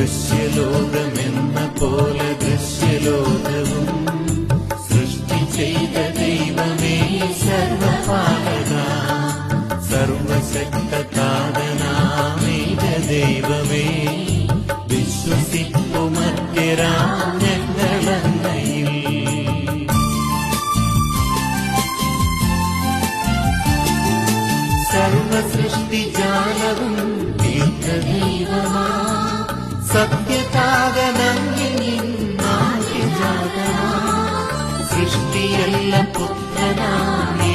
ദൃശ്യലോകമെന്ന പോലെ ദൃശ്യലോകവും സൃഷ്ടി ചെയ്ത ദൈവമേ സർവപാലക, സർവശക്തനാഥനാമേക ദൈവമേ, വിശ്വസിപ്പുമർത്യരാം ഞങ്ങളങ്ങയിൽ. സർവസൃഷ്ടിജാലവും ദൈവമാ, സത്യതാതനങ്ങിൽ സൃഷ്ടിയെല്ലാം പുത്രനാമേ